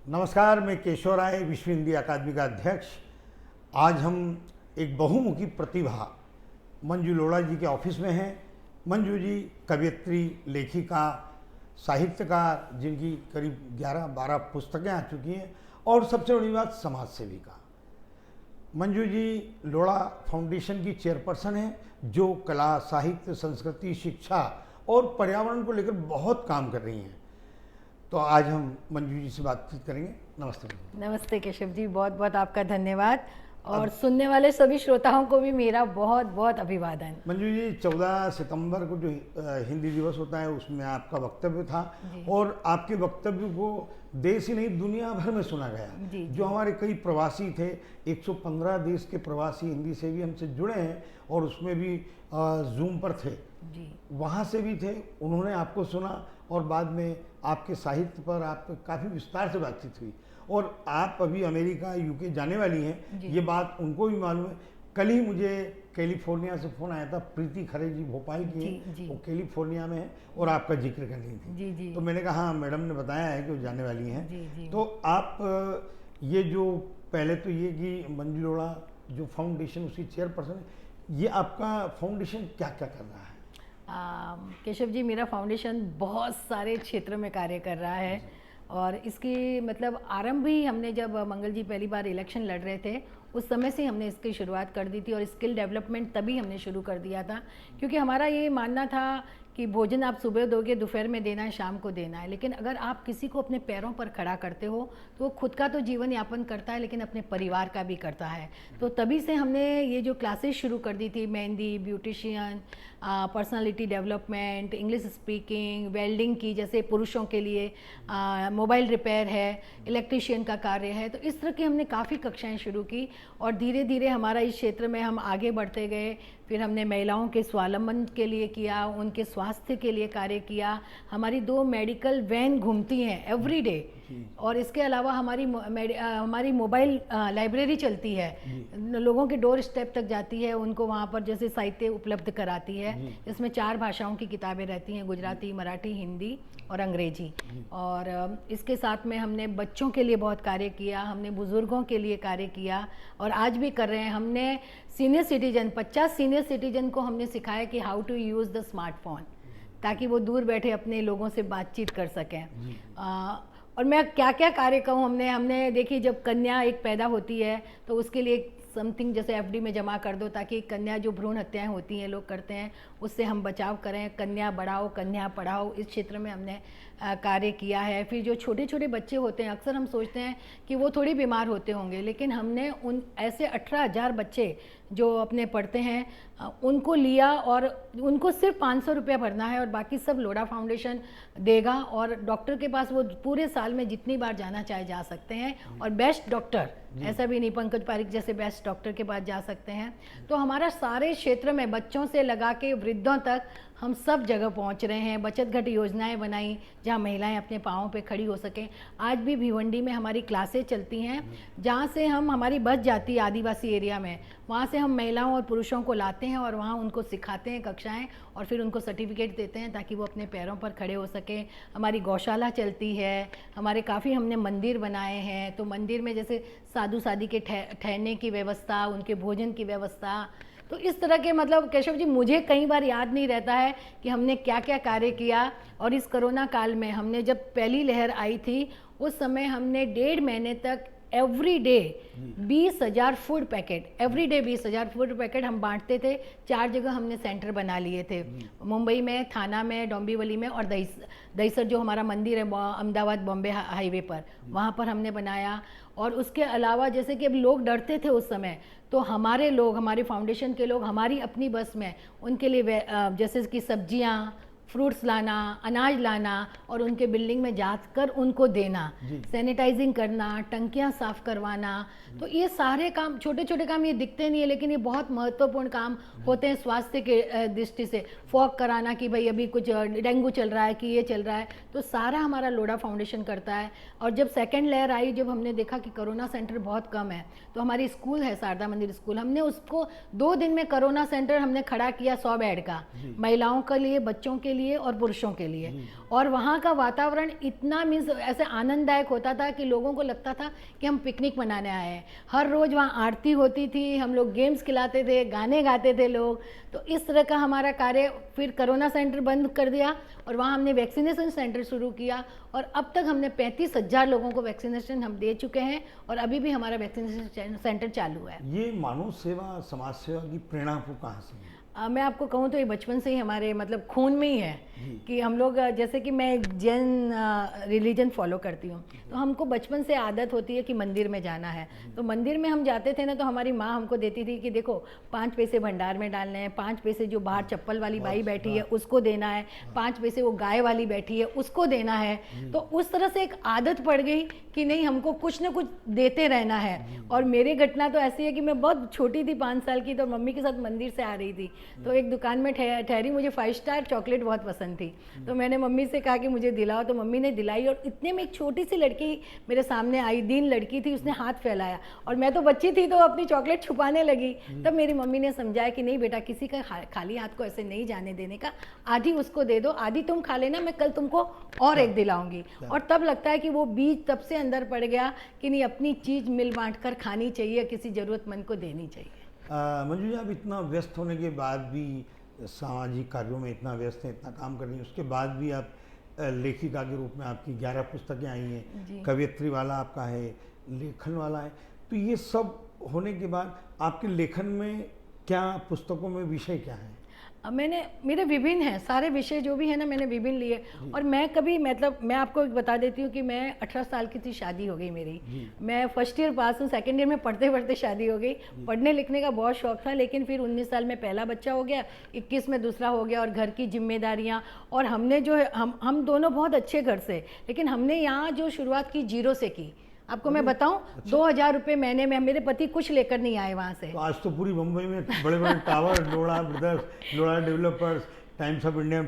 नमस्कार, मैं केशव राय, विश्व हिंदी अकादमी का अध्यक्ष। आज हम एक बहुमुखी प्रतिभा मंजू लोढ़ा जी के ऑफिस में हैं। मंजू जी कवयित्री, लेखिका, साहित्यकार, जिनकी करीब 11-12 पुस्तकें आ चुकी हैं, और सबसे बड़ी बात समाज सेविका। मंजू जी लोढ़ा फाउंडेशन की चेयरपर्सन हैं, जो कला, साहित्य, संस्कृति, शिक्षा और पर्यावरण को लेकर बहुत काम कर रही हैं। तो आज हम मंजू जी से बातचीत करेंगे। नमस्ते मंजू। नमस्ते केशव जी, बहुत बहुत आपका धन्यवाद और सुनने वाले सभी श्रोताओं को भी मेरा बहुत बहुत अभिवादन। मंजू जी, 14 सितंबर को जो हिंदी दिवस होता है, उसमें आपका वक्तव्य था और आपके वक्तव्य को देश ही नहीं दुनिया भर में सुना गया। जो हमारे कई प्रवासी थे, 115 देश के प्रवासी हिंदी से भी हमसे जुड़े हैं और उसमें भी जूम पर थे जी, वहाँ से भी थे। उन्होंने आपको सुना और बाद में आपके साहित्य पर आप काफ़ी विस्तार से बातचीत हुई। और आप अभी अमेरिका, यूके जाने वाली हैं, ये बात उनको भी मालूम है। कल ही मुझे कैलिफोर्निया से फ़ोन आया था, प्रीति खरे जी भोपाल की हैं, वो कैलिफोर्निया में है और आपका जिक्र कर रही थी। जी। तो मैंने कहा हाँ, मैडम ने बताया है कि वो जाने वाली हैं। तो आप ये जो पहले तो ये कि मंजू लोढ़ा जो फाउंडेशन, उसकी चेयरपर्सन है, ये आपका फाउंडेशन क्या क्या कर रहा है? केशव जी, मेरा फाउंडेशन बहुत सारे क्षेत्र में कार्य कर रहा है और इसकी मतलब आरंभ ही हमने जब मंगल जी पहली बार इलेक्शन लड़ रहे थे, उस समय से हमने इसकी शुरुआत कर दी थी और स्किल डेवलपमेंट तभी हमने शुरू कर दिया था, क्योंकि हमारा ये मानना था कि भोजन आप सुबह दोगे, दोपहर में देना है, शाम को देना है, लेकिन अगर आप किसी को अपने पैरों पर खड़ा करते हो तो वो खुद का तो जीवन यापन करता है, लेकिन अपने परिवार का भी करता है। तो तभी से हमने ये जो क्लासेस शुरू कर दी थी, mehndi, beautician, personality development, English speaking, welding की, जैसे पुरुषों के लिए मोबाइल रिपेयर है, इलेक्ट्रीशियन का कार्य है, तो इस तरह की हमने काफ़ी कक्षाएँ शुरू की और धीरे धीरे हमारा इस क्षेत्र में हम आगे बढ़ते गए। फिर हमने महिलाओं के स्वावलंबन के लिए किया, उनके स्वास्थ्य के लिए कार्य किया। हमारी 2 मेडिकल वैन घूमती हैं एवरीडे और इसके अलावा हमारी मोबाइल लाइब्रेरी चलती है, लोगों के डोर स्टेप तक जाती है, उनको वहाँ पर जैसे साहित्य उपलब्ध कराती है। इसमें 4 भाषाओं की किताबें रहती हैं, गुजराती, मराठी, हिंदी और अंग्रेजी। और इसके साथ में हमने बच्चों के लिए बहुत कार्य किया, हमने बुज़ुर्गों के लिए कार्य किया और आज भी कर रहे हैं। हमने सीनियर सिटीजन, 50 सीनियर सिटीजन को हमने सिखाया कि how to use the smartphone, ताकि वो दूर बैठे अपने लोगों से बातचीत कर सकें। और मैं क्या क्या कार्य कहूँ, हमने देखिए, जब कन्या एक पैदा होती है तो उसके लिए समथिंग जैसे एफडी में जमा कर दो, ताकि कन्या जो भ्रूण हत्याएं होती हैं लोग करते हैं, उससे हम बचाव करें। कन्या बढ़ाओ, कन्या पढ़ाओ, इस क्षेत्र में हमने कार्य किया है। फिर जो छोटे छोटे बच्चे होते हैं, अक्सर हम सोचते हैं कि वो थोड़ी बीमार होते होंगे, लेकिन हमने उन ऐसे 18,000 बच्चे जो अपने पढ़ते हैं उनको लिया और उनको सिर्फ 500 रुपया भरना है और बाकी सब लोढ़ा फाउंडेशन देगा। और डॉक्टर के पास वो पूरे साल में जितनी बार जाना चाहे जा सकते हैं और बेस्ट डॉक्टर, ऐसा भी नहीं पंकज पारिक जैसे बेस्ट डॉक्टर के पास जा सकते हैं। तो हमारा सारे क्षेत्र में बच्चों से लगा के वृद्धों तक हम सब जगह पहुंच रहे हैं। बचत घट योजनाएं बनाई जहां महिलाएं अपने पाँवों पे खड़ी हो सकें। आज भी भिवंडी में हमारी क्लासेस चलती हैं, जहां से हम, हमारी बस जाती है आदिवासी एरिया में, वहां से हम महिलाओं और पुरुषों को लाते हैं और वहां उनको सिखाते हैं कक्षाएं और फिर उनको सर्टिफिकेट देते हैं ताकि वो अपने पैरों पर खड़े हो सकें। हमारी गौशाला चलती है, हमारे काफ़ी हमने मंदिर बनाए हैं, तो मंदिर में जैसे साधु साधी के ठहरने की व्यवस्था, उनके भोजन की व्यवस्था, तो इस तरह के, मतलब केशव जी, मुझे कई बार याद नहीं रहता है कि हमने क्या क्या कार्य किया। और इस कोरोना काल में हमने, जब पहली लहर आई थी, उस समय हमने 1.5 महीने तक every day 20,000 food packet, every day 20,000 food packet हम बांटते थे। 4 जगह हमने सेंटर बना लिए थे, मुंबई में, थाना में, डोंबिवली में और दहीसर जो हमारा मंदिर है अहमदाबाद बॉम्बे हाईवे पर, वहाँ पर हमने बनाया। और उसके अलावा जैसे कि अब लोग डरते थे उस समय, तो हमारे लोग, हमारे फाउंडेशन के लोग हमारी अपनी बस में उनके लिए जैसे कि सब्जियाँ, फ्रूट्स लाना, अनाज लाना और उनके बिल्डिंग में जाकर उनको देना, सैनिटाइजिंग करना, टंकियां साफ करवाना। तो ये सारे काम, छोटे छोटे काम, ये दिखते नहीं है लेकिन ये बहुत महत्वपूर्ण काम होते हैं स्वास्थ्य के दृष्टि से। फॉग कराना कि भाई अभी कुछ डेंगू चल रहा है कि ये चल रहा है, तो सारा हमारा लोढ़ा फाउंडेशन करता है। और जब सेकेंड लहर आई, जब हमने देखा कि कोरोना सेंटर बहुत कम है, तो हमारी स्कूल है शारदा मंदिर स्कूल, हमने उसको 2 दिन में कोरोना सेंटर हमने खड़ा किया 100 बेड का, महिलाओं के लिए, बच्चों के के लिए और पुरुषों के लिए। और वहाँ का वातावरण इतना मीन्स ऐसे आनंददायक होता था कि लोगों को लगता था कि हम पिकनिक मनाने आए हैं। हर रोज़ वहाँ आरती होती थी, हम लोग गेम्स खिलाते थे, गाने गाते थे लोग। तो इस तरह का हमारा कार्य। फिर कोरोना सेंटर बंद कर दिया और वहाँ हमने वैक्सीनेशन सेंटर शुरू किया और अब तक हमने 35,000 लोगों को वैक्सीनेशन हम दे चुके हैं और अभी भी हमारा वैक्सीनेशन सेंटर चालू है। ये मानव सेवा, समाज सेवा की प्रेरणा आपको कहाँ से मिली? मैं आपको कहूँ तो ये बचपन से ही हमारे मतलब खून में ही है कि हम लोग जैसे कि मैं एक जैन रिलीजन फॉलो करती हूँ, तो हमको बचपन से आदत होती है कि मंदिर में जाना है। तो मंदिर में हम जाते थे ना, तो हमारी माँ हमको देती थी कि देखो 5 पैसे भंडार में डालने हैं, 5 पैसे जो बाहर चप्पल वाली बाई बैठी है उसको देना है, 5 पैसे वो गाय वाली बैठी है उसको देना है। तो उस तरह से एक आदत पड़ गई कि नहीं, हमको कुछ ना कुछ देते रहना है। और मेरी घटना तो ऐसी है कि मैं बहुत छोटी थी, 5 साल की, तो मम्मी के साथ मंदिर से आ रही थी, तो एक दुकान में ठहरी, मुझे 5 स्टार चॉकलेट बहुत पसंद थी, तो मैंने मम्मी से कहा कि मुझे दिलाओ, तो मम्मी ने दिलाई। और इतने में एक छोटी सी लड़की मेरे सामने आई, दीन लड़की थी, उसने हाथ फैलाया और मैं तो बच्ची थी तो अपनी चॉकलेट छुपाने लगी। तब मेरी मम्मी ने समझाया कि नहीं बेटा, किसी का खाली हाथ को ऐसे नहीं जाने देने का, आधी उसको दे दो, आधी तुम खा लेना, मैं कल तुमको और एक दिलाऊंगी। और तब लगता है कि वो बीज तब से अंदर पड़ गया कि नहीं, अपनी चीज़ मिल बांट कर खानी चाहिए, किसी ज़रूरतमंद को देनी चाहिए। मंजू जी, आप इतना व्यस्त होने के बाद भी, सामाजिक कार्यों में इतना व्यस्त हैं, इतना काम कर रही हैं, उसके बाद भी आप लेखिका के रूप में आपकी 11 पुस्तकें आई हैं, कवियत्री वाला आपका है, लेखन वाला है। तो ये सब होने के बाद आपके लेखन में क्या, पुस्तकों में विषय क्या है? मेरे विभिन्न हैं सारे विषय जो भी है ना, मैंने विभिन्न लिए। और मैं कभी मतलब मैं आपको बता देती हूँ कि मैं 18 साल की थी, शादी हो गई मेरी। मैं फर्स्ट ईयर पास हूँ, सेकंड ईयर में पढ़ते पढ़ते शादी हो गई। पढ़ने लिखने का बहुत शौक था, लेकिन फिर 19 साल में पहला बच्चा हो गया, 21 में दूसरा हो गया, और घर की जिम्मेदारियाँ। और हमने जो है, हम दोनों बहुत अच्छे घर से, लेकिन हमने यहाँ जो शुरुआत की 0 से की। आपको मैं बताऊं, 2000 रुपये महीने में, मेरे पति कुछ लेकर नहीं आए वहाँ से। तो आज तो पूरी मुंबई में बड़े बड़े tower, Lodha brothers, Lodha developers, times of India,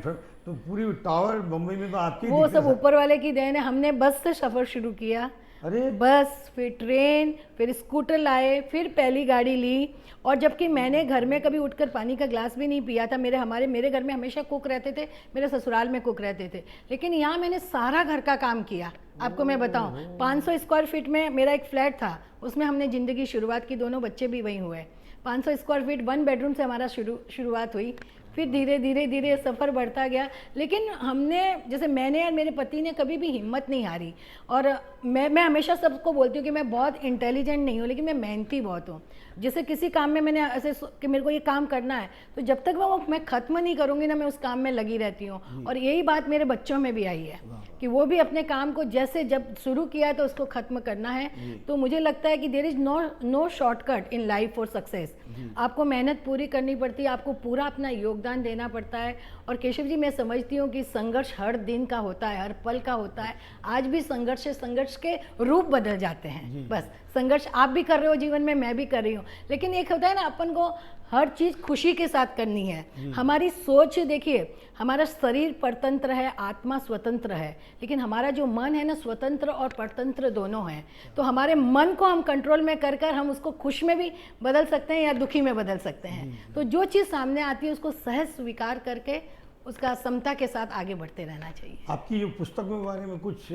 तो पूरी टावर मुंबई में तो आपकी, वो सब ऊपर वाले की देन है। हमने बस से सफ़र शुरू किया, अरे बस, फिर ट्रेन, फिर स्कूटर लाए, फिर पहली गाड़ी ली। और जबकि मैंने घर में कभी उठकर पानी का ग्लास भी नहीं पिया था। मेरे घर में हमेशा कुक रहते थे, मेरे ससुराल में कुक रहते थे, लेकिन यहाँ मैंने सारा घर का काम किया। आपको मैं बताऊं, 500 स्क्वायर फीट में मेरा एक फ्लैट था, उसमें हमने ज़िंदगी शुरुआत की, दोनों बच्चे भी वहीं हुए। 500 स्क्वायर फीट 1 बेडरूम से हमारा शुरुआत हुई। फिर धीरे धीरे धीरे सफ़र बढ़ता गया। लेकिन हमने, जैसे मैंने और मेरे पति ने कभी भी हिम्मत नहीं हारी। और मैं हमेशा सबको बोलती हूँ कि मैं बहुत इंटेलिजेंट नहीं हूँ, लेकिन मैं मेहनती बहुत हूँ। जैसे किसी काम में मैंने ऐसे कि मेरे को ये काम करना है, तो जब तक मैं ख़त्म नहीं करूँगी ना, मैं उस काम में लगी रहती हूँ। और यही बात मेरे बच्चों में भी आई है कि वो भी अपने काम को जैसे जब शुरू किया है तो उसको ख़त्म करना है। तो मुझे लगता है कि there is no shortcut in life for success. आपको मेहनत पूरी करनी पड़ती है, आपको पूरा अपना योगदान देना पड़ता है। और केशव जी, मैं समझती हूँ कि संघर्ष हर दिन का होता है, हर पल का होता है। आज भी संघर्ष के रूप बदल जाते हैं। बस संघर्ष आप भी कर रहे हो जीवन में, मैं भी कर रही हूँ, लेकिन एक होता है ना, अपन को हर चीज़ खुशी के साथ करनी है। हमारी सोच देखिए, हमारा शरीर परतंत्र है, आत्मा स्वतंत्र है, लेकिन हमारा जो मन है ना, स्वतंत्र और परतंत्र दोनों है। तो हमारे मन को हम कंट्रोल में कर हम उसको खुश में भी बदल सकते हैं या दुखी में बदल सकते हैं। तो जो चीज़ सामने आती है उसको सहज स्वीकार करके उसका समता के साथ आगे बढ़ते रहना चाहिए। आपकी जो पुस्तकों के बारे में कुछ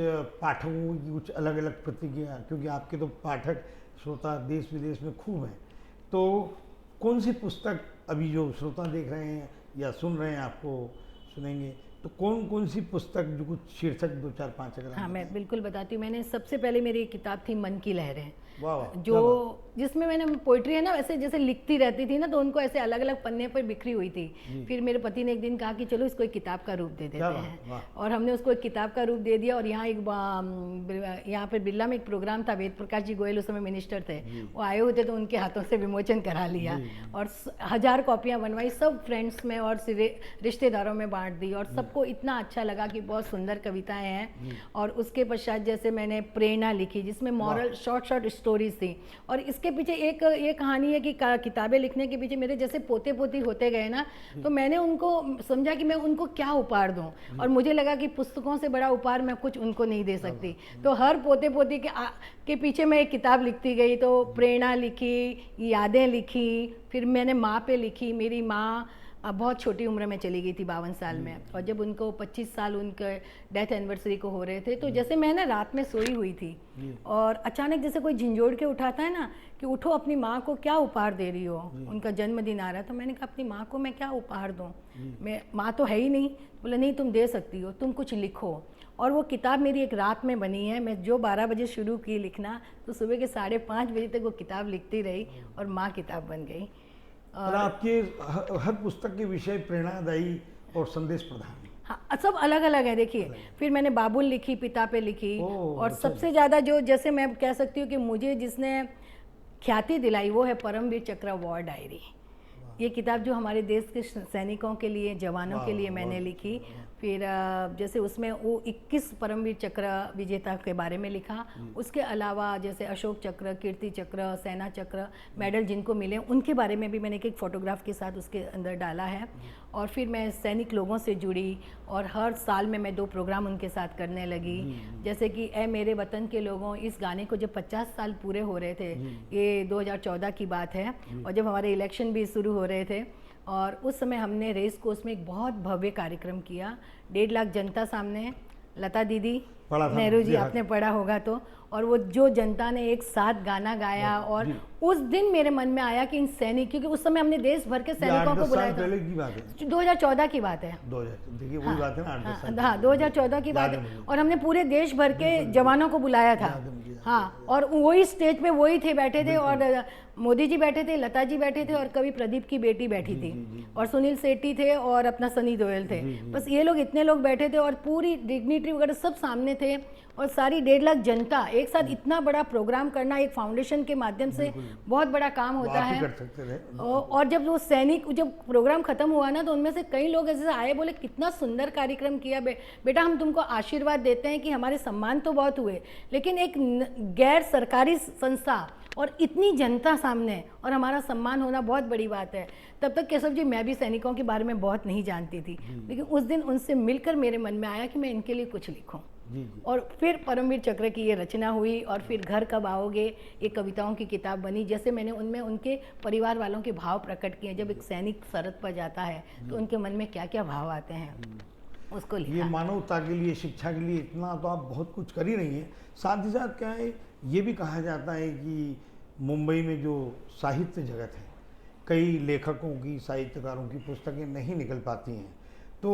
पाठकों की कुछ अलग अलग प्रतिक्रिया, क्योंकि आपके तो पाठक श्रोता देश विदेश में खूब हैं, तो कौन सी पुस्तक अभी जो श्रोता देख रहे हैं या सुन रहे हैं, आपको सुनेंगे, तो कौन सी पुस्तक, जो कुछ शीर्षक 2 4 5 अगर? हाँ, मैं बिल्कुल बताती हूँ। मैंने सबसे पहले मेरी एक किताब थी मन की लहरें, वाह, जो जिसमें मैंने पोइट्री है ना, वैसे जैसे लिखती रहती थी ना, तो उनको ऐसे अलग अलग पन्ने पर बिखरी हुई थी। फिर मेरे पति ने एक दिन कहा कि चलो इसको एक किताब का रूप दे देते हैं, और हमने उसको एक किताब का रूप दे दिया। और यहाँ पर बिरला में एक प्रोग्राम था, वेद प्रकाश जी गोयल उस समय मिनिस्टर थे, वो आए हुए थे, तो उनके हाथों से विमोचन करा लिया और 1000 कॉपियाँ बनवाई, सब फ्रेंड्स में और रिश्तेदारों में बांट दी, और सबको इतना अच्छा लगा कि बहुत सुंदर कविताएं हैं। और उसके पश्चात जैसे मैंने प्रेरणा लिखी, जिसमें मॉरल शॉर्ट स्टोरीज थी। और इसके पीछे एक ये कहानी है कि किताबें लिखने के पीछे मेरे जैसे पोते पोती होते गए ना, तो मैंने उनको समझा कि मैं उनको क्या उपहार दूं, और मुझे लगा कि पुस्तकों से बड़ा उपहार मैं कुछ उनको नहीं दे सकती। तो हर पोते पोती के पीछे मैं एक किताब लिखती गई। तो प्रेरणा लिखी, यादें लिखी, फिर मैंने माँ पे लिखी। मेरी माँ बहुत छोटी उम्र में चली गई थी, 52 साल में। और जब उनको 25 साल उनके डेथ एनिवर्सरी को हो रहे थे, तो जैसे मैं ना रात में सोई हुई थी और अचानक जैसे कोई झिंझोड़ के उठाता है ना कि उठो, अपनी माँ को क्या उपहार दे रही हो, उनका जन्मदिन आ रहा। तो मैंने कहा अपनी माँ को मैं क्या उपहार दूँ, मैं माँ तो है ही नहीं। बोला नहीं, तुम दे सकती हो, तुम कुछ लिखो। और वो किताब मेरी एक रात में बनी है। मैं जो 12 बजे शुरू की लिखना, तो सुबह के 5:30 बजे तक वो किताब लिखती रही और माँ किताब बन गई। और आपके हर पुस्तक के विषय प्रेरणादायी और संदेश प्रधान है। हाँ, सब अलग अलग है। देखिए, फिर मैंने बाबुल लिखी, पिता पे लिखी, और अच्छा। सबसे ज़्यादा जो, जैसे मैं कह सकती हूँ कि मुझे जिसने ख्याति दिलाई, वो है परमवीर चक्र वॉर डायरी। ये किताब जो हमारे देश के सैनिकों के लिए, जवानों के लिए मैंने लिखी। फिर जैसे उसमें वो 21 परमवीर चक्र विजेता के बारे में लिखा। उसके अलावा जैसे अशोक चक्र, कीर्ति चक्र, सेना चक्र मेडल जिनको मिले, उनके बारे में भी मैंने एक फोटोग्राफ के साथ उसके अंदर डाला है। और फिर मैं सैनिक लोगों से जुड़ी और हर साल में मैं 2 प्रोग्राम उनके साथ करने लगी। जैसे कि ए मेरे वतन के लोगों, इस गाने को जब 50 साल पूरे हो रहे थे, ये 2014 की बात है, और जब हमारे इलेक्शन भी शुरू हो रहे थे, और उस समय हमने रेस कोर्स में एक बहुत भव्य कार्यक्रम किया। 1.5 लाख जनता सामने, लता दीदी, नेहरू जी, आपने पढ़ा होगा तो, और वो जो जनता ने एक साथ गाना गाया। और उस दिन मेरे मन में आया कि इन सैनिक, क्योंकि उस समय हमने देश भर के सैनिकों को बुलाया था। 2014 की बात है। देखिए वही बात है ना, हाँ, 2014 की बात है। और हमने पूरे देश भर के जवानों को बुलाया था। हाँ, और वही स्टेज पे वही थे, बैठे थे, और मोदी जी बैठे थे, लता जी बैठे थे, और कवि प्रदीप की बेटी बैठी थी, और सुनील सेठी थे, और अपना सनी देओल थे। बस ये लोग, इतने लोग बैठे थे, और पूरी डिग्निटरी वगैरह सब सामने थे, और सारी 1.5 लाख जनता एक साथ इतना बड़ा प्रोग्राम करना एक फाउंडेशन के माध्यम से बहुत बड़ा काम होता है। कर सकते थे। और जब वो सैनिक, जब प्रोग्राम खत्म हुआ ना, तो उनमें से कई लोग ऐसे आए, बोले कितना सुंदर कार्यक्रम किया बेटा, हम तुमको आशीर्वाद देते हैं कि हमारे सम्मान तो बहुत हुए, लेकिन एक गैर सरकारी संस्था और इतनी जनता सामने और हमारा सम्मान होना बहुत बड़ी बात है। तब तक केशव जी मैं भी सैनिकों के बारे में बहुत नहीं जानती थी, लेकिन उस दिन उनसे मिलकर मेरे मन में आया कि मैं इनके लिए कुछ लिखूं। और फिर परमवीर चक्र की ये रचना हुई, और फिर घर कब आओगे ये कविताओं की किताब बनी। जैसे मैंने उनमें उनके परिवार वालों के भाव प्रकट किए। जब एक सैनिक सरहद पर जाता है तो उनके मन में क्या क्या भाव आते हैं, उसको लिखा। ये मानवता के लिए, शिक्षा के लिए इतना तो आप बहुत कुछ कर ही रही हैं। साथ ही साथ क्या है, ये भी कहा जाता है कि मुंबई में जो साहित्य जगत है, कई लेखकों की, साहित्यकारों की पुस्तकें नहीं निकल पाती हैं, तो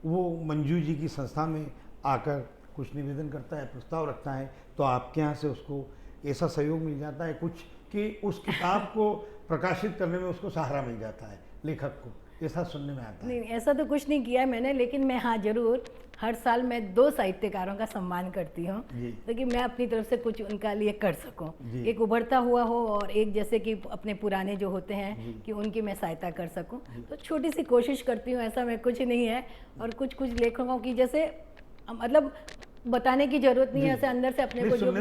वो मंजू जी की संस्था में आकर कुछ निवेदन करता है, प्रस्ताव रखता है, तो आपके यहाँ से उसको ऐसा सहयोग मिल जाता है कुछ कि उस किताब को प्रकाशित करने में उसको सहारा मिल जाता है लेखक को, ऐसा सुनने में आता है। नहीं, ऐसा तो कुछ नहीं किया मैंने, लेकिन मैं हाँ जरूर हर साल मैं 2 साहित्यकारों का सम्मान करती हूँ, ताकि मैं अपनी तरफ से कुछ उनका लिए कर सकूँ। एक उभरता हुआ हो और एक जैसे कि अपने पुराने जो होते हैं कि उनकी मैं सहायता कर सकूँ। तो छोटी सी कोशिश करती हूँ, ऐसा मैं कुछ नहीं है। और कुछ लेखकों की जैसे मतलब बताने की जरूरत नहीं है, ऐसे अंदर से अपने को जो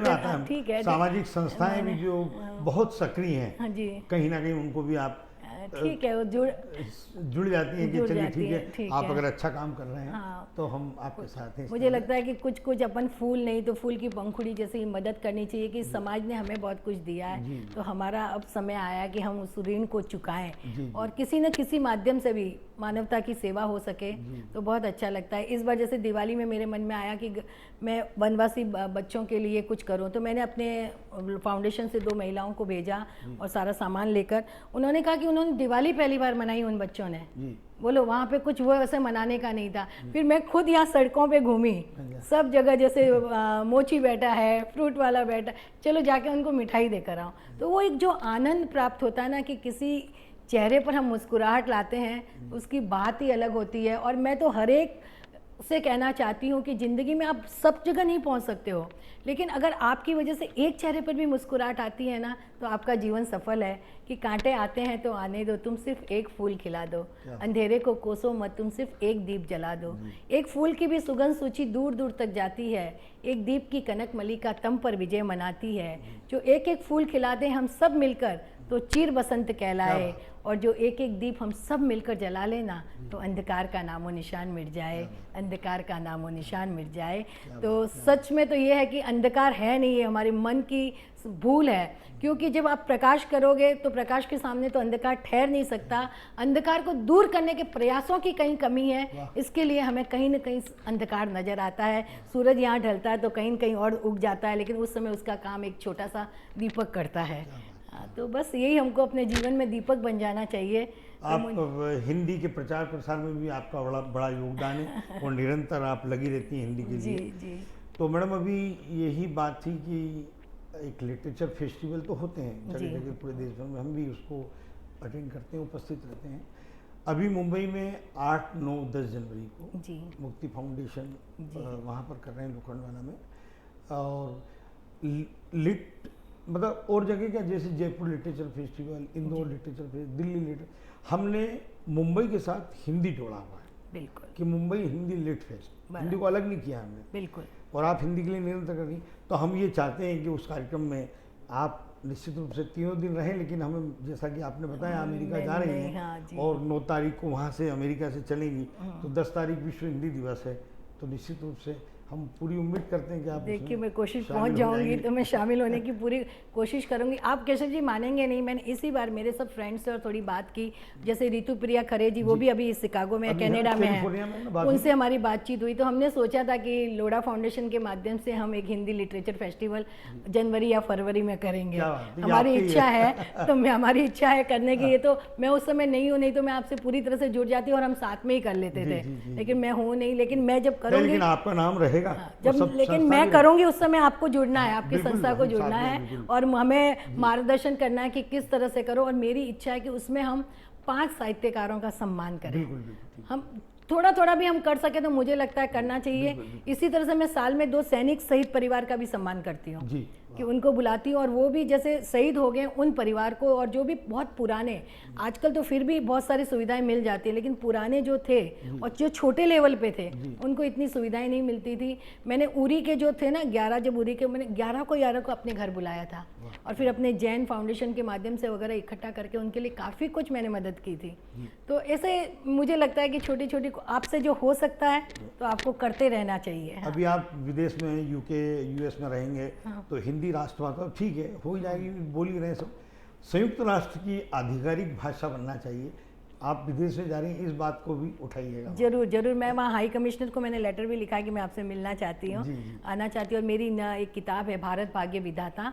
ठीक है। सामाजिक संस्थाएं भी जो बहुत सक्रिय हैं, हाँ जी, कहीं ना कहीं उनको भी आप ठीक है, वो जुड़ जाती है कि चलिए ठीक है, आप अगर अच्छा काम कर रहे हैं हाँ, तो हम आपके साथ हैं। मुझे लगता है कि कुछ अपन फूल नहीं तो फूल की पंखुड़ी जैसे ही मदद करनी चाहिए, कि समाज ने हमें बहुत कुछ दिया है, तो हमारा अब समय आया कि हम उस ऋण को चुकाएं और किसी न किसी माध्यम से भी मानवता की सेवा हो सके, तो बहुत अच्छा लगता है। इस बार जैसे दिवाली में मेरे मन में आया कि मैं वनवासी बच्चों के लिए कुछ करूं, तो मैंने अपने फाउंडेशन से 2 महिलाओं को भेजा और सारा सामान लेकर। उन्होंने कहा कि उन्होंने दिवाली पहली बार मनाई उन बच्चों ने, बोलो वहाँ पे कुछ वो ऐसे मनाने का नहीं था। फिर मैं खुद यहाँ सड़कों पे घूमी, सब जगह जैसे मोची बैठा है, फ्रूट वाला बैठा, चलो जाके उनको मिठाई देकर आओ। तो वो एक जो आनंद प्राप्त होता है ना, कि किसी चेहरे पर हम मुस्कुराहट लाते हैं, उसकी बात ही अलग होती है। और मैं तो हर एक से कहना चाहती हूँ कि ज़िंदगी में आप सब जगह नहीं पहुँच सकते हो, लेकिन अगर आपकी वजह से एक चेहरे पर भी मुस्कुराहट आती है ना, तो आपका जीवन सफल है। कि कांटे आते हैं तो आने दो, तुम सिर्फ एक फूल खिला दो, अंधेरे को कोसो मत, तुम सिर्फ एक दीप जला दो। एक फूल की भी सुगंध सूची दूर दूर तक जाती है, एक दीप की कनक मलिका तम पर विजय मनाती है। जो एक एक फूल खिला दें हम सब मिलकर, तो चिर बसंत कहलाए, और जो एक एक दीप हम सब मिलकर जला लेना तो अंधकार का नामो निशान मिट जाए, अंधकार का नामो निशान मिट जाए। तो सच में तो ये है कि अंधकार है नहीं, ये हमारे मन की भूल है, क्योंकि जब आप प्रकाश करोगे तो प्रकाश के सामने तो अंधकार ठहर नहीं सकता। अंधकार को दूर करने के प्रयासों की कहीं कमी है, इसके लिए हमें कहीं ना कहीं अंधकार नज़र आता है। सूरज यहाँ ढलता है तो कहीं न कहीं और उग जाता है, लेकिन उस समय उसका काम एक छोटा सा दीपक करता है। तो बस यही हमको अपने जीवन में दीपक बन जाना चाहिए। आप हिंदी के प्रचार प्रसार में भी आपका बड़ा बड़ा योगदान है और निरंतर आप लगी रहती हैं हिंदी के लिए। जी। तो मैडम अभी यही बात थी कि एक लिटरेचर फेस्टिवल तो होते हैं जगह जगह पूरे देश भर में, हम भी उसको अटेंड करते हैं, उपस्थित रहते हैं। अभी मुंबई में 8, 9, 10 जनवरी को मुक्ति फाउंडेशन वहाँ पर कर रहे हैं लोखंडवाला में, और मतलब और जगह क्या, जैसे Jaipur literature festival, Indore literature festival, Delhi literature, हमने मुंबई के साथ हिंदी जोड़ा हुआ है। बिल्कुल कि मुंबई हिंदी लिट फेस्ट, हिंदी को अलग नहीं किया हमने। बिल्कुल। और आप हिंदी के लिए निरंतर कर रही, तो हम ये चाहते हैं कि उस कार्यक्रम में आप निश्चित रूप से 3 दिन रहें, लेकिन हमें जैसा कि आपने बताया अमेरिका जा रही हैं, हाँ और 9 तारीख को वहाँ से अमेरिका से चलेंगी, तो 10 तारीख विश्व हिंदी दिवस है, तो निश्चित रूप से हम पूरी उम्मीद करते हैं कि आप देखिए मैं कोशिश पहुंच जाऊंगी, तो मैं शामिल होने की पूरी कोशिश करूंगी। आप केशव जी मानेंगे नहीं, मैंने इसी बार मेरे सब फ्रेंड्स से और थोड़ी बात की, जैसे रितु प्रिया खरे जी, वो भी अभी शिकागो में, कनाडा में है, उनसे हमारी बातचीत हुई। तो हमने सोचा था कि लोढ़ा फाउंडेशन के माध्यम से हम एक हिंदी लिटरेचर फेस्टिवल जनवरी या फरवरी में करेंगे। हमारी इच्छा है, तो हमारी इच्छा है करने की। ये तो मैं उस समय नहीं हूँ, नहीं तो मैं आपसे पूरी तरह से जुड़ जाती और हम साथ में ही कर लेते थे, लेकिन मैं हूँ नहीं। लेकिन मैं जब करूँगी, आपका नाम रहेगा जब, लेकिन मैं करूंगी उस समय आपको जुड़ना है, आपकी संस्था को जुड़ना है, और हमें मार्गदर्शन करना है कि किस तरह से करो। और मेरी इच्छा है कि उसमें हम 5 साहित्यकारों का सम्मान करें। हम थोड़ा भी हम कर सके तो मुझे लगता है करना चाहिए। इसी तरह से मैं साल में 2 सैनिक शहीद परिवार का भी सम्मान करती हूँ कि उनको बुलाती हूँ, और वो भी जैसे शहीद हो गए उन परिवार को, और जो भी बहुत पुराने, आजकल तो फिर भी बहुत सारी सुविधाएं मिल जाती है, लेकिन पुराने जो थे और जो छोटे लेवल पे थे उनको इतनी सुविधाएं नहीं मिलती थी। मैंने उरी के जो थे ना 11, जब उरी के मैंने 11 को अपने घर बुलाया था, और फिर अपने जैन फाउंडेशन के माध्यम से वगैरह इकट्ठा करके उनके लिए काफ़ी कुछ मैंने मदद की थी। तो ऐसे मुझे लगता है कि छोटी छोटी आपसे जो हो सकता है तो आपको करते रहना चाहिए। अभी आप विदेश में यूके यूएस में रहेंगे, तो हिंदी राष्ट्रभाषा ठीक है, हो जाएगी, बोल ही रहे सब। संयुक्त राष्ट्र की आधिकारिक भाषा बनना चाहिए। आप विदेश में जा रही हैं, इस बात को भी उठाइएगा। जरूर जरूर। मैं वहाँ हाई कमिश्नर को मैंने लेटर भी लिखा है कि मैं आपसे मिलना चाहती हूँ, आना चाहती हूँ। और मेरी एक किताब है भारत भाग्य विधाता,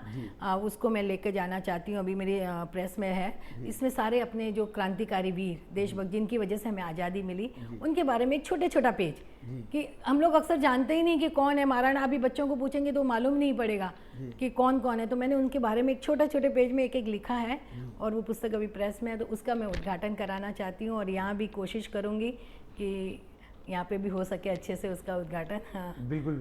उसको मैं लेकर जाना चाहती हूँ, अभी मेरी प्रेस में है। इसमें सारे अपने जो क्रांतिकारी वीर देशभक्त जिनकी वजह से हमें आज़ादी मिली, उनके बारे में एक छोटा पेज, कि हम लोग अक्सर जानते ही नहीं कि कौन है महाराणा। अभी बच्चों को पूछेंगे तो मालूम नहीं पड़ेगा कि कौन कौन है। तो मैंने उनके बारे में एक छोटे पेज में एक लिखा है, और वो पुस्तक अभी प्रेस में है, तो उसका मैं उद्घाटन कराना चाहती हूँ। और यहाँ भी कोशिश करूँगी कि यहाँ पे भी हो सके अच्छे से उसका उद्घाटन। हाँ बिल्कुल।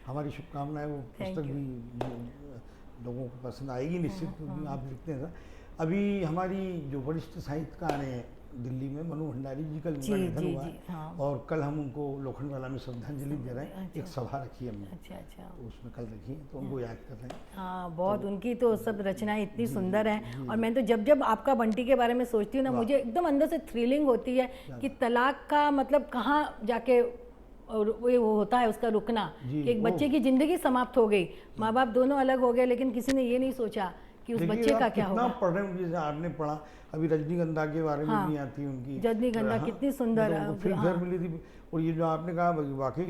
हमारी शुभकामनाएं, वो पुस्तक भी लोगों को पसंद आएगी निश्चित, क्योंकि आप लिखते हैं। अभी हमारी जो वरिष्ठ साहित्यकार हैं दिल्ली में, मनु भंडारी जी, कल उनका निधन हुआ है, और कल हम उनको लोखंडवाला में श्रद्धांजलि दे रहे हैं। एक सभा रखी है हमने, तो उसमें कल रखी है, तो उनको याद कर रहे हैं। हाँ बहुत, उनकी तो सब रचनाएं इतनी सुंदर हैं। और मैं तो जब आप बंटी के बारे में सोचती हूँ ना, मुझे एकदम अंदर से थ्रिलिंग होती है कि तलाक का मतलब कहाँ जाके वो होता है उसका रुकना, कि एक बच्चे की जिंदगी समाप्त हो गई, माँ बाप दोनों अलग हो गए, लेकिन किसी ने ये नहीं सोचा कि उस बच्चे का क्या होगा। पढ़ रहे हैं, जैसे आपने पढ़ा, अभी रजनीगंधा के बारे में भी आती है उनकी, रजनीगंधा कितनी सुंदर फिल्म मिली थी। और ये जो आपने कहा वाकई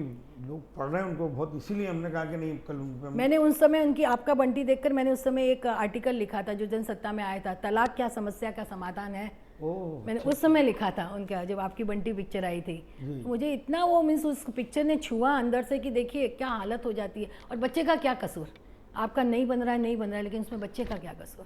लोग पढ़ रहे हैं उनको बहुत, इसीलिए हमने कहा कि नहीं कल उन पे मैंने उस समय उनकी आपका बंटी देखकर मैंने उस समय एक आर्टिकल लिखा था जो जनसत्ता में आया था, तलाक क्या समस्या का समाधान है। मैंने उस समय लिखा था उनका, जब आपकी बंटी पिक्चर आई थी। मुझे इतना वो मीन्स उस पिक्चर ने छुआ अंदर से कि देखिए क्या हालत हो जाती है, और बच्चे का क्या कसूर, आपका नहीं बन रहा है, लेकिन उसमें बच्चे का क्या कसूर।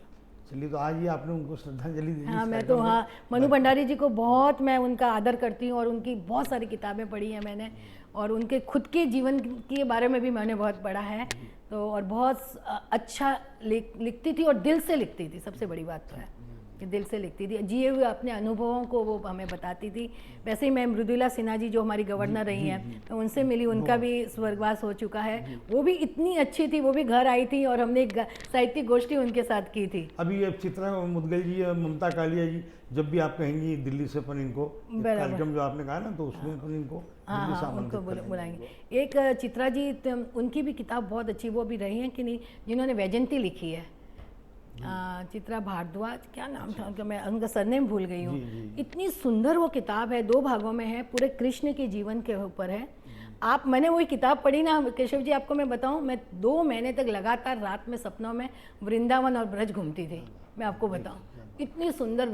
चलिए, तो आज ही आपने उनको श्रद्धांजलि दी। हाँ मैं तो, हाँ मनु भंडारी जी को बहुत मैं उनका आदर करती हूँ, और उनकी बहुत सारी किताबें पढ़ी हैं मैंने, और उनके खुद के जीवन के बारे में भी मैंने बहुत पढ़ा है। तो और बहुत अच्छा लिखती थी, और दिल से लिखती थी, सबसे बड़ी बात तो है। कि दिल से लिखती थी, जिए हुए अपने अनुभवों को वो हमें बताती थी। वैसे ही मैं मृदुला सिन्हा जी जो हमारी गवर्नर रही हैं, मैं उनसे मिली, उनका भी स्वर्गवास हो चुका है। वो भी इतनी अच्छी थी, वो भी घर आई थी और हमने एक साहित्यिक गोष्ठी उनके साथ की थी। अभी ये चित्रा मुदगल जी, ममता कालिया जी, जब भी आप कहेंगी दिल्ली से अपन इनको कार्यक्रम जो आपने कहा ना, तो उसमें अपन इनको दिल्ली से उनको आमंत्रित बुलाएंगे। एक चित्रा जी, उनकी भी किताब बहुत अच्छी, वो भी रही हैं कि नहीं, जिन्होंने वैजयंती लिखी है, चित्रा भारद्वाज, क्या नाम था उनका, मैं उनका सरनेम भूल गई हूँ। इतनी सुंदर वो किताब है, 2 भागों में है, पूरे कृष्ण के जीवन के ऊपर है। मैंने वही किताब पढ़ी ना केशव जी, आपको मैं बताऊं, मैं 2 महीने तक लगातार रात में सपनों में वृंदावन और ब्रज घूमती थी, मैं आपको बताऊं। इतनी सुंदर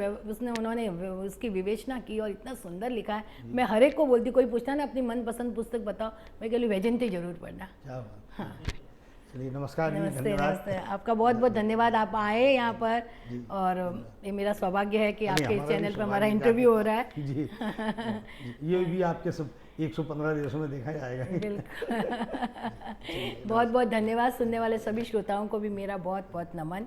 उन्होंने उसकी विवेचना की और इतना सुंदर लिखा है। मैं हर एक को बोलती, कोई पूछता ना अपनी मनपसंद पुस्तक बताओ, मैं कहती वैजयंती जरूर पढ़ना। हाँ, चलिए नमस्कार। नमस्ते, नमस्ते, आपका बहुत बहुत धन्यवाद, आप आए यहाँ पर, और ये मेरा सौभाग्य है कि आपके इस चैनल पर हमारा इंटरव्यू हो रहा है। जी, ये भी आपके सब 115 देशों में देखा जाएगा। बिल्कुल। बहुत बहुत धन्यवाद। सुनने वाले सभी श्रोताओं को भी मेरा बहुत बहुत नमन।